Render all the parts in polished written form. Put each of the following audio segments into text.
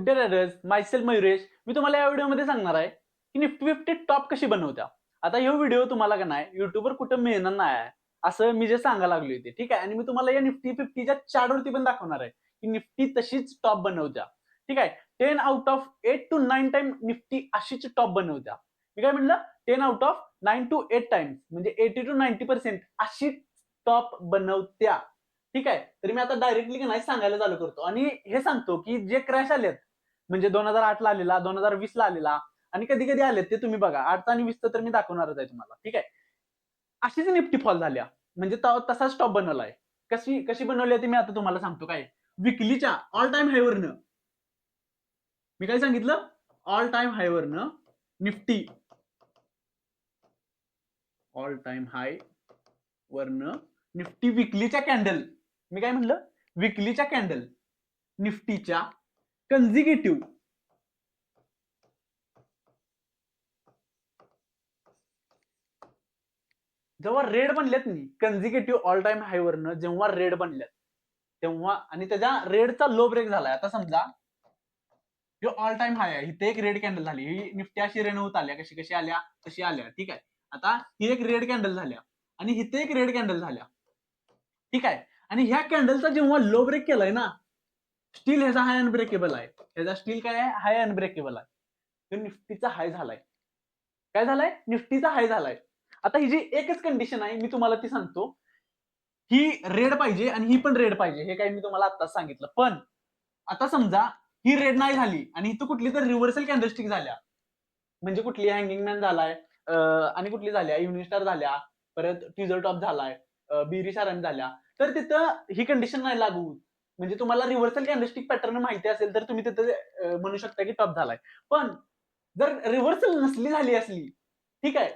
Good day myself Mayuresh. मी तुम्हाला या व्हिडिओमध्ये सांगणार आहे की निफ्टी 50 टॉप कशी बनवत्या. आता हा व्हिडिओ तुम्हाला का नाही युट्यूबवर कुठं मिळणार नाही आहे असं मी जे सांगायला लागलो ते, ठीक आहे. आणि मी तुम्हाला या निफ्टी 50च्या चार्टवरती पण दाखवणार आहे की निफ्टी तशीच टॉप बनवत्या, ठीक आहे. 10 out of 8 to 9 time Nifty अशीच टॉप बनवत्या. मी काय म्हणलं, 10 आउट ऑफ 9 to 8 टाइम्स म्हणजे 80 to 90% अशी टॉप बनवत्या, ठीक आहे. तर मी आता डायरेक्टली नाही सांगायला चालू करतो आणि हे सांगतो की जे क्रॅश आलेत म्हणजे 2008 ला आलेला, 2020 ला आलेला आणि कधी कधी आलेत ते तुम्ही बघा. 8 आणि 20 तर मी दाखवणारच आहे तुम्हाला, ठीक आहे. अशीच निफ्टी फॉल झाल्या म्हणजे तसाच टॉप बनवलाय. कशी कशी बनवली ती मी आता तुम्हाला सांगतो. काय विकलीच्या ऑल टाइम हायवरनं, मी काय सांगितलं, ऑल टाइम हायवरनं निफ्टी ऑल टाइम हाय वरनं निफ्टी विकलीच्या कॅन्डल, मी काय म्हणलं, विकलीच्या कॅन्डल निफ्टीच्या कन्झिक्युटिव्ह जेव्हा रेड बनल्यात नी कन्झिक्युटिव्ह ऑल टाइम हाय वरनं जेव्हा रेड बनल्यात तेव्हा आणि त्याच्या रेडचा लो ब्रेक झालाय. आता समजा जो ऑल टाइम हाय आहे, इथे एक रेड कॅन्डल झाली, ही निफ्टी अशी रेन होत आल्या, कशी कशी आल्या तशी आल्या, ठीक आहे. आता ही एक रेड कॅन्डल झाल्या आणि इथे एक रेड कॅन्डल झाल्या, ठीक आहे. आणि ह्या कॅन्डलचा जेव्हा लो ब्रेक केलाय ना, स्टील ह्याचा हाय अनब्रेकेबल आहे. ह्याचा स्टील काय आहे, हाय अनब्रेकेबल आहे. तर निफ्टीचा हाय झालाय. काय झालाय, निफ्टीचा हाय झालाय. आता ही जी एकच कंडिशन आहे मी तुम्हाला ती सांगतो, ही रेड पाहिजे आणि ही पण रेड पाहिजे. हे काही मी तुम्हाला आत्ताच सांगितलं. पण आता समजा ही रेड नाही झाली आणि इथं कुठली तर रिव्हर्सल कॅन्डलस्टिक झाल्या, म्हणजे कुठली हँगिंग मॅन झालाय आणि कुठली झाल्या, इव्हनिंग स्टार झाल्या, परत टीजर टॉप झालाय, बिरी सारंग झाल्या, तर तिथं ही कंडिशन नाही लागू होत. म्हणजे तुम्हाला रिव्हर्सल कॅन्डलस्टिक पॅटर्न माहिती असेल तर तुम्ही तिथं म्हणू शकता की टॉप झालाय. पण जर रिव्हर्सल नसली झाली असली, ठीक आहे,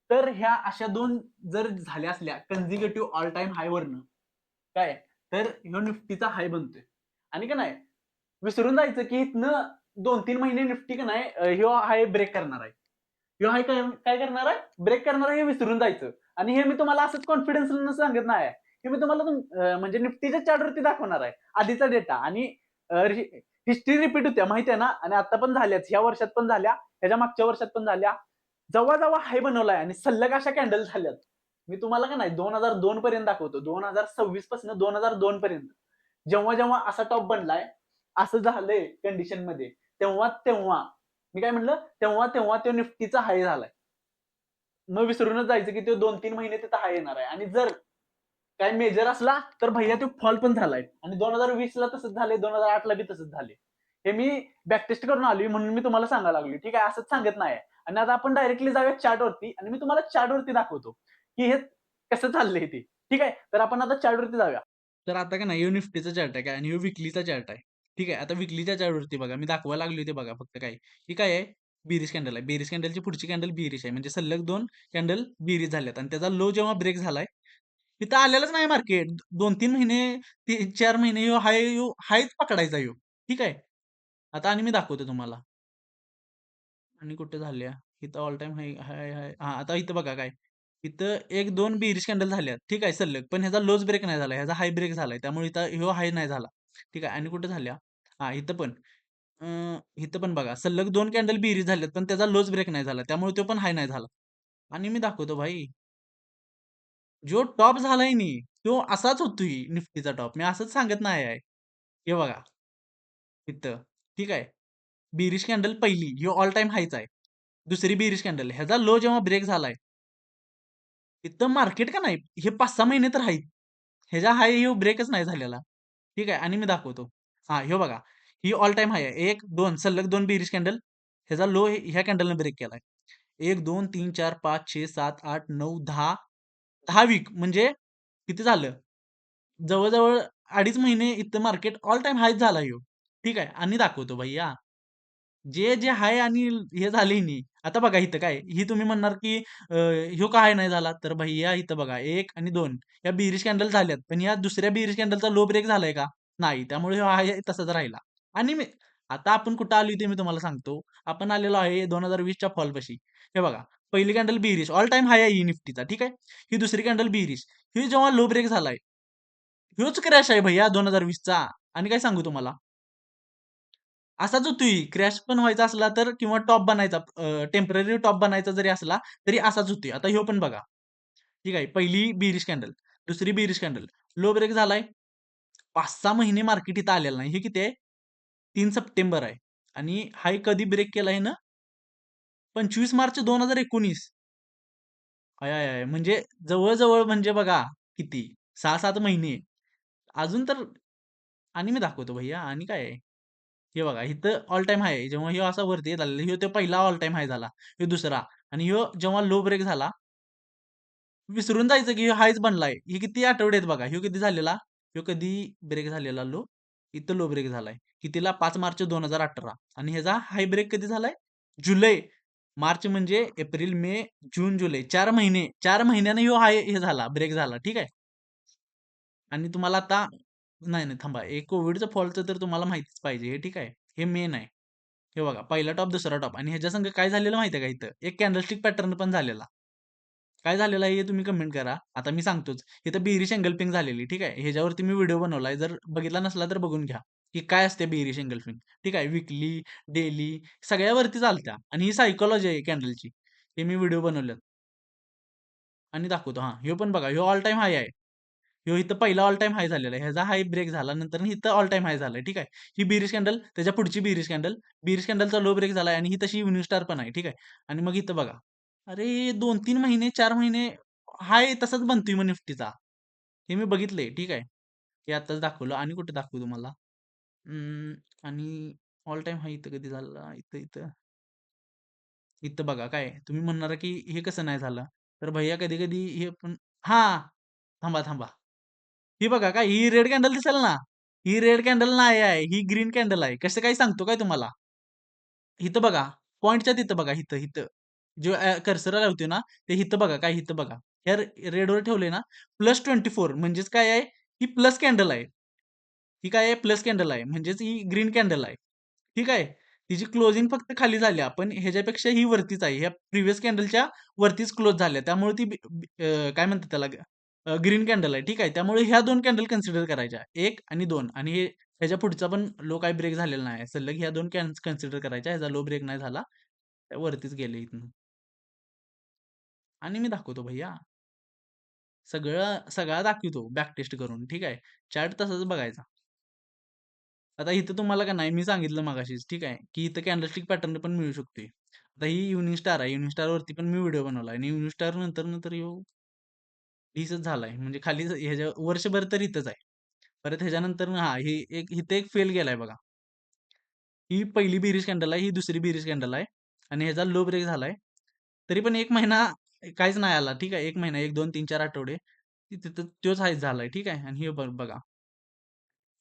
तर ह्या अशा दोन जर झाल्या असल्या कन्झिक्युटिव्ह ऑल टाइम हाय वरनं, काय तर ह्यो निफ्टीचा हाय बनतोय. आणि का नाही विसरून जायचं की इथनं 2-3 महिने निफ्टी का नाही ह्यो हाय ब्रेक करणार आहे. ह्यो हाय काय करणार आहे, ब्रेक करणार आहे, हे विसरून जायचं. आणि हे मी तुम्हाला असंच कॉन्फिडन्स सांगत नाही, हे मी तुम्हाला म्हणजे निफ्टीच्या चार्टवरती दाखवणार आहे आधीचा डेटा. आणि हिस्ट्री रिपीट होत्या माहिती आहे ना, आणि आता पण झाल्याच, ह्या वर्षात पण झाल्या, ह्याच्या मागच्या वर्षात पण झाल्या. जेव्हा जेव्हा हाय बनवलाय आणि सलग अशा कॅन्डल झाल्यात, मी तुम्हाला का नाही 2002 पर्यंत दाखवतो, 2026 पासून 2002 पर्यंत जेव्हा जेव्हा असा टॉप बनलाय, असं झालंय कंडिशन मध्ये, तेव्हा तेव्हा मी काय म्हणलं, तेव्हा तेव्हा तो निफ्टीचा हाय झालाय. मग विसरूनच जायचं की तो 2-3 महिने तिथं हाय येणार आहे. आणि जर काय मेजर असला तर भैया तो फॉल पण झालाय. आणि 2020 ला तसंच झालंय, 2008 ला बी तसंच झाले. हे मी बॅकटेस्ट करून आलोय म्हणून मी तुम्हाला सांगायला लागलोय, ठीक आहे. असंच सांगत नाही. आणि आता आपण डायरेक्टली जाऊया चार्टवरती आणि मी तुम्हाला चार्टवरती दाखवतो की हे कसं चाललंय ते, ठीक आहे. तर आपण आता चार्टवरती जाऊया. तर आता का नाही, निफ्टीचा चार्ट आहे काय आणि विकलीचा चार्ट आहे, ठीक आहे. आता विकलीच्या चार्टवरती बघा, मी दाखवायला लागलोय ते बघा फक्त. काय ही काय आहे, बेरिश कॅन्डल आहे. बेरिश कॅन्डलची पुढची कॅन्डल बेरिश आहे, म्हणजे सलग 2 कॅन्डल बेरीज झाल्यात आणि त्याचा लो जेव्हा ब्रेक झालाय, तिथं आलेलंच नाही मार्केट. 2-3 महिने, 4 महिने हायच पकडायचा ह्यो, ठीक आहे. आता आणि मी दाखवतो तुम्हाला. आणि कुठे झाल्या? इथं ऑल टाईम हाय हाय हाय हां, आता इथं बघा काय. इथं 1-2 बेरिश कॅन्डल झाल्यात, ठीक आहे, सलग. पण ह्याचा लोच ब्रेक नाही झाला. ह्याचा हाय ब्रेक झालाय. त्यामुळे इथं ह्यो हाय नाही झाला. ठीक आहे. आणि कुठे झाल्या? हां, इथं पण. अ, इथं पण बघा सलग 2 कॅन्डल बेरीज झाल्यात, पण त्याचा लोच ब्रेक नाही झाला. त्यामुळे तो पण हाय नाही झाला. आणि मी दाखवतो भाई. जो टॉप झालाय नी, तो असाच होतोय निफ्टीचा टॉप. मी असंच सांगत नाही आहे. हे बघा इथं, ठीक आहे. बेरिश कॅन्डल पहिली, ही ऑल टाईम हायच आहे. दुसरी बेरिश कॅन्डल, ह्याचा लो जेव्हा ब्रेक झालाय, तिथं मार्केट का नाही, हे 5-6 महिने तर आहेत. ह्याच्या हाय ह्यो ब्रेकच नाही झालेला. ठीक आहे. आणि मी दाखवतो. हां, ह्यो बघा. ही ऑल टाईम हाय आहे. 1, 2 सलग 2 बेरिश कॅन्डल. ह्याचा लो ह्या कॅन्डलने ब्रेक केलाय. 1, 2, 3, 4, 5, 6, 7, 8, 9, 10. 10 वीक म्हणजे किती झालं? जवळ-जवळ 2.5 महिने इथं मार्केट ऑल टाईम हायच झाला ह्यो. ठीक आहे. आणि दाखवतो भैय्या. जे हाय आणि हे झाले नी, आता बघा इथं काय, ही तुम्ही म्हणणार की ह्यो का हाय नाही झाला? तर भैय्या इथं बघा 1 आणि 2 या बेरिश कॅन्डल झाल्यात. पण या दुसऱ्या बेरिश कॅन्डलचा लो ब्रेक झालाय का? नाही. त्यामुळे ह्यो हाय तसाच राहिला. आणि मी आता आपण कुठं आलोय ते मी तुम्हाला सांगतो. आपण आलेलो आहे 2020 च्या फॉलपाशी. हे बघा, पहिली कॅन्डल बेरिश ऑल टाईम हाय आहे ही निफ्टीचा, ठीक आहे. ही दुसरी कॅन्डल बेरिश. ही जेव्हा लो ब्रेक झालाय, ह्योच क्रॅश आहे भैय्या 2020 चा. आणि काय सांगू तुम्हाला? असाच होतोय. क्रॅश पण व्हायचा असला तर किंवा टॉप बनायचा टेम्पररी टॉप बनायचा जरी असला तरी असाच होतोय. आता ह्यो पण बघा. ठीक आहे. पहिली बिअरिश कॅन्डल, दुसरी बिअरिश कॅन्डल, लो ब्रेक झालाय. 5-6 महिने मार्केट इथं आलेलं नाही. हे किती आहे? 3 सप्टेंबर आहे आणि हाय कधी ब्रेक केलाय ना? 25 मार्च 2019. I, I, I! म्हणजे जवळ-जवळ म्हणजे बघा किती 6-7 महिने. अजून तर आणि मी दाखवतो भैय्या आणि काय आहे? हे बघा इथं ऑल टाईम हाय आहे. जेव्हा ह्यो असा वरती येत आलेला, ह्यो तो पहिला ऑल टाईम हाय झाला. ह्यो दुसरा आणि ह्यो जेव्हा लो ब्रेक झाला, विसरून जायचं की ह्यो हायच बनलाय. हे किती आठवडे आहेत बघा. ह्यो कधी झालेला? ह्यो कधी ब्रेक झालेला लो? इथं लो ब्रेक झालाय. कितीला? 5 मार्च 2018 आणि ह्याचा हाय ब्रेक कधी झालाय? जुलै. मार्च म्हणजे एप्रिल, मे, जून, जुलै 4 महिने. 4 महिन्याने ह्यो हाय हे झाला, ब्रेक झाला. ठीक आहे. आणि तुम्हाला आता नाही, नाही थांबा. हे कोव्हिडचं फॉलचं तर तुम्हाला माहितीच पाहिजे. हे ठीक आहे. हे मेन आहे. हे बघा पहिला टॉप, दुसरा टॉप आणि ह्याच्या संग काय झालेलं माहिती आहे का इथं? एक कॅन्डलस्टिक पॅटर्न पण झालेला. काय झालेलं आहे हे तुम्ही कमेंट करा. आता मी सांगतोच. इथं बेरिश एंगल्फिंग झालेली. ठीक आहे. ह्याच्यावरती मी व्हिडिओ बनवलाय. जर बघितला नसला तर बघून घ्या, की काय असते बेरिश एंगल्फिंग. ठीक आहे. वीकली, डेली सगळ्यावरती चालत्या आणि ही सायकॉलॉजी आहे कॅन्डलची. हे मी व्हिडिओ बनवलेत आणि दाखवतो. हां, ह्यो पण बघा. ह्यो ऑल टाईम हाय आहे. ह्यो इथं पहिला ऑल टाईम हाय झालेला आहे. ह्याचा हाय ब्रेक झाला. नंतर इथं ऑल टाईम हाय झालाय. ठीक आहे. ही बेरिश कॅन्डल, त्याच्या पुढची बेरिश कॅन्डल, बेरिश कॅन्डलचा लो ब्रेक झालाय आणि ही तशी इव्हनिंग स्टार पण आहे. ठीक आहे. आणि मग इथं बघा. अरे 2-3 महिने, 4 महिने हाय तसाच बनतोय मग निफ्टीचा. हे मी बघितलंय. ठीक आहे. हे आत्ताच दाखवलं आणि कुठे दाखवू तुम्हाला? आणि ऑल टाईम हाय इथं कधी झाला? इथं. इथं बघा काय तुम्ही म्हणणार की हे कसं नाही झालं? तर भैय्या कधी-कधी हे पण हां. थांबा. ही बघा काय ही रेड कॅन्डल दिसेल ना? ही रेड कॅन्डल नाही आहे. ही ग्रीन कॅन्डल आहे. कसं काय सांगतो काय तुम्हाला? इथं बघा. पॉइंटच्या तिथं बघा. इथं. जो कर्सर लावतोय ना, ते इथं बघा. काय इथं बघा. या रेडवर ठेवलंय ना, +24 म्हणजेच काय आहे? ही प्लस कॅन्डल आहे. ही काय आहे? प्लस कॅन्डल आहे. म्हणजेच ही ग्रीन कॅन्डल आहे. ठीक आहे. तिची क्लोजिंग फक्त खाली झाल्या, पण ह्याच्यापेक्षा ही वरतीच आहे. ह्या प्रिव्हियस कॅन्डलच्या वरतीच क्लोज झाल्या. त्यामुळे ती काय म्हणतात त्याला ग्रीन कॅन्डल आहे. ठीक आहे. त्यामुळे ह्या 2 कॅन्डल कन्सिडर करायच्या. 1 आणि 2 आणि हे ह्याच्या पुढचा पण लो काही ब्रेक झालेला नाही. सलग ह्या 2 कन्सिडर करायच्या. ह्याचा लो ब्रेक नाही झाला. त्या वरतीच गेले इथनं. आणि मी दाखवतो भैय्या. सगळा दाखवतो बॅक टेस्ट करून. ठीक आहे. चार्ट तसाच बघायचा. आता इथं तुम्हाला का नाही मी सांगितलं मगाशीच ठीक आहे, की इथं कॅन्डलस्टिक पॅटर्न पण मिळू शकतोय. आता ही इव्हनिंग स्टार आहे. इव्हनिंग स्टारवरती पण मी व्हिडिओ बनवला आणि इव्हनिंग स्टार नंतर ह्यो ढीसच झालाय. म्हणजे खाली ह्याच्या वर्षभर तर इथंच आहे. परत ह्याच्यानंतर हां, ही इथे एक फेल गेलाय बघा. ही पहिली बेरीज कॅन्डल आहे, ही दुसरी बेरीज कॅन्डल आहे आणि ह्याचा लो ब्रेक झालाय. तरी पण 1 महिना काहीच नाही आला. ठीक आहे. 1 महिना 1, 2, 3, 4 आठवडे तिथं तोच हायच झालाय. ठीक आहे. आणि हे बघा.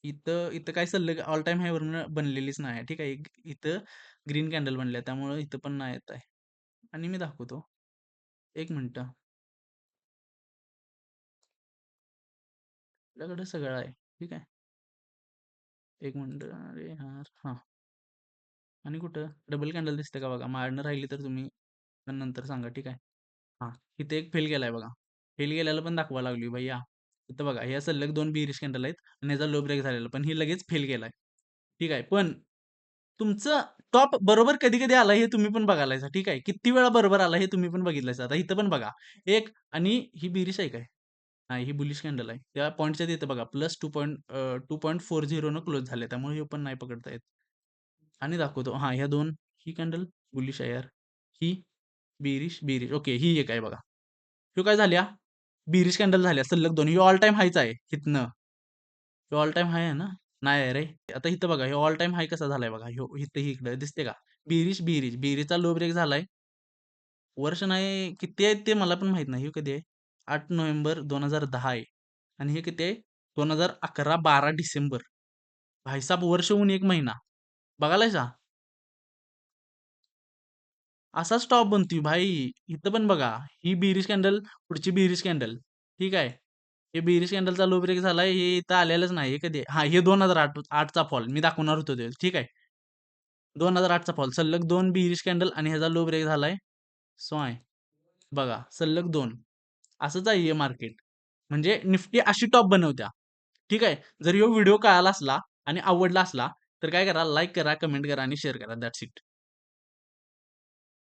इथं काय सलग ऑल टाईम हायवरून बनलेलीच नाही. ठीक आहे. इथं ग्रीन कॅन्डल बनल्या त्यामुळं इथं पण नाही येत आहे. आणि मी दाखवतो. 1 मिनिटं. आपल्याकडे सगळं आहे. ठीक आहे. 1 मिनिटं. अरे यार! हां. आणि कुठं डबल कॅन्डल दिसते का बघा. माझ्याकडनं राहिली तर तुम्ही पण नंतर सांगा. ठीक आहे. हां. इथे एक फेल गेलाय बघा. फेल गेल्याला पण दाखवायला लागलोय भैय्या. इथं बघा. ह्या सलग 2 बिअरिश कॅन्डल आहेत आणि ह्याचा लो ब्रेक झालेला. पण ही लगेच फेल गेलाय. ठीक आहे. पण तुमचं टॉप बरोबर कधी-कधी आला हे तुम्ही पण बघायलायसा. ठीक आहे. किती वेळा बरोबर आला हे तुम्ही पण बघितलायसा. आता इथं पण बघा. एक आणि ही बेरीज आहे काय? नाही ही बुलिश कॅन्डल आहे. त्या पॉइंटच्या तिथं बघा +2.40 न क्लोज झाले. त्यामुळे हे पण नाही पकडता येत. आणि दाखवतो. हां, ह्या 2 ही कॅन्डल बुलिश आहे यार. ही बेरिश. ओके. ही एक आहे बघा. ह्यो काय झाल्या? बेरिश कॅन्डल झाल्या सलग 2. ह्यो ऑल टाईम हायच आहे इथनं. ह्यो ऑल टाईम हाय आहे ना? नाही आहे रे. आता इथं बघा ह्यो ऑल टाईम हाय कसा झालाय बघा. ह्यो इथं इकडं दिसते का? बेरिजचा लो ब्रेक झालाय. वर्ष नाही किती आहे ते मला पण माहीत नाही. हे कधी आहे? 8 नोव्हेंबर 2010 आहे. आणि हे किती आहे? 2011, 12 डिसेंबर. भाईसाहब वर्ष होऊन 1 महिना. बघायलायसा? असाच टॉप बनतोय भाई. इथं पण बघा. ही बेरीज कॅन्डल, पुढची बेरीज कॅन्डल. ठीक आहे. हे बेरीज कॅन्डलचा लो ब्रेक झालाय. हे इथं आलेलंच नाही. हे कधी आहे? हां, हे 2008 चा फॉल. मी दाखवणार होतो ते. ठीक आहे. 2008 चा फॉल. सलग 2 बेरीज कॅन्डल आणि ह्याचा लो ब्रेक झालाय. स्वाय. बघा सलग 2. असंच आहे हे मार्केट. म्हणजे निफ्टी अशी टॉप बनवत्या. ठीक आहे. जर ह्यो व्हिडिओ कळाला असला आणि आवडला असला, तर काय करा, लाईक करा, कमेंट करा आणि शेअर करा. That's it.